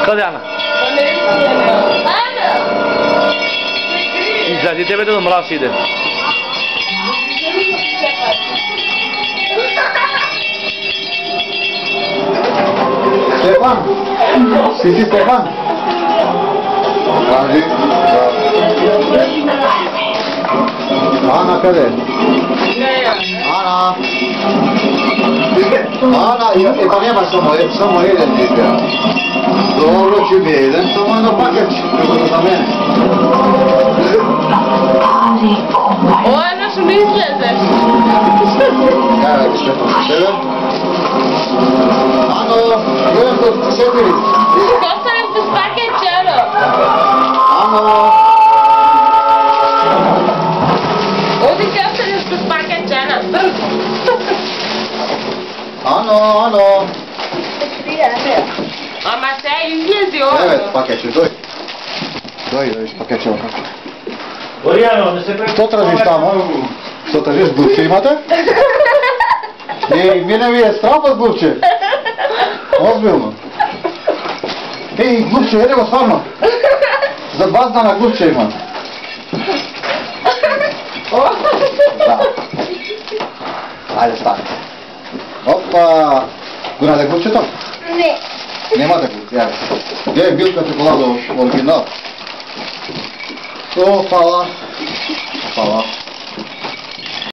Къде Ана? Излези тебе да мраз иде. Стефан! Си ти Стефан? Кажи. Ана къде? Ана! Ана, pa nema samo jedan je bio. Dobro će mi jedan, samo jedno pakeć, kako za mene. Ovo je naš mi izlezeš. Evo, Stefan, tebe. Ano, jedan kod 4. Ostavim se s pakećem. Ano. Ovdje ti ostavim se s pakećem. Ano, ano. Ama se izlezi ovo. Evet, pakeću, doj. Doj, s pakećem. Orijano, da se Što tražiš tamo? Što tražiš, glupče imate? I mene mi je strah od glupče. Ozbiljno. Ej, glupče, jedemo stvarno. Za 2 dana glupče imam. Da. Ajde, stani. Opa. Gunade glupče to? Ne. Nemate glupče, evo. Gdje je Bilka čokolada original? O, hvala. Hvala.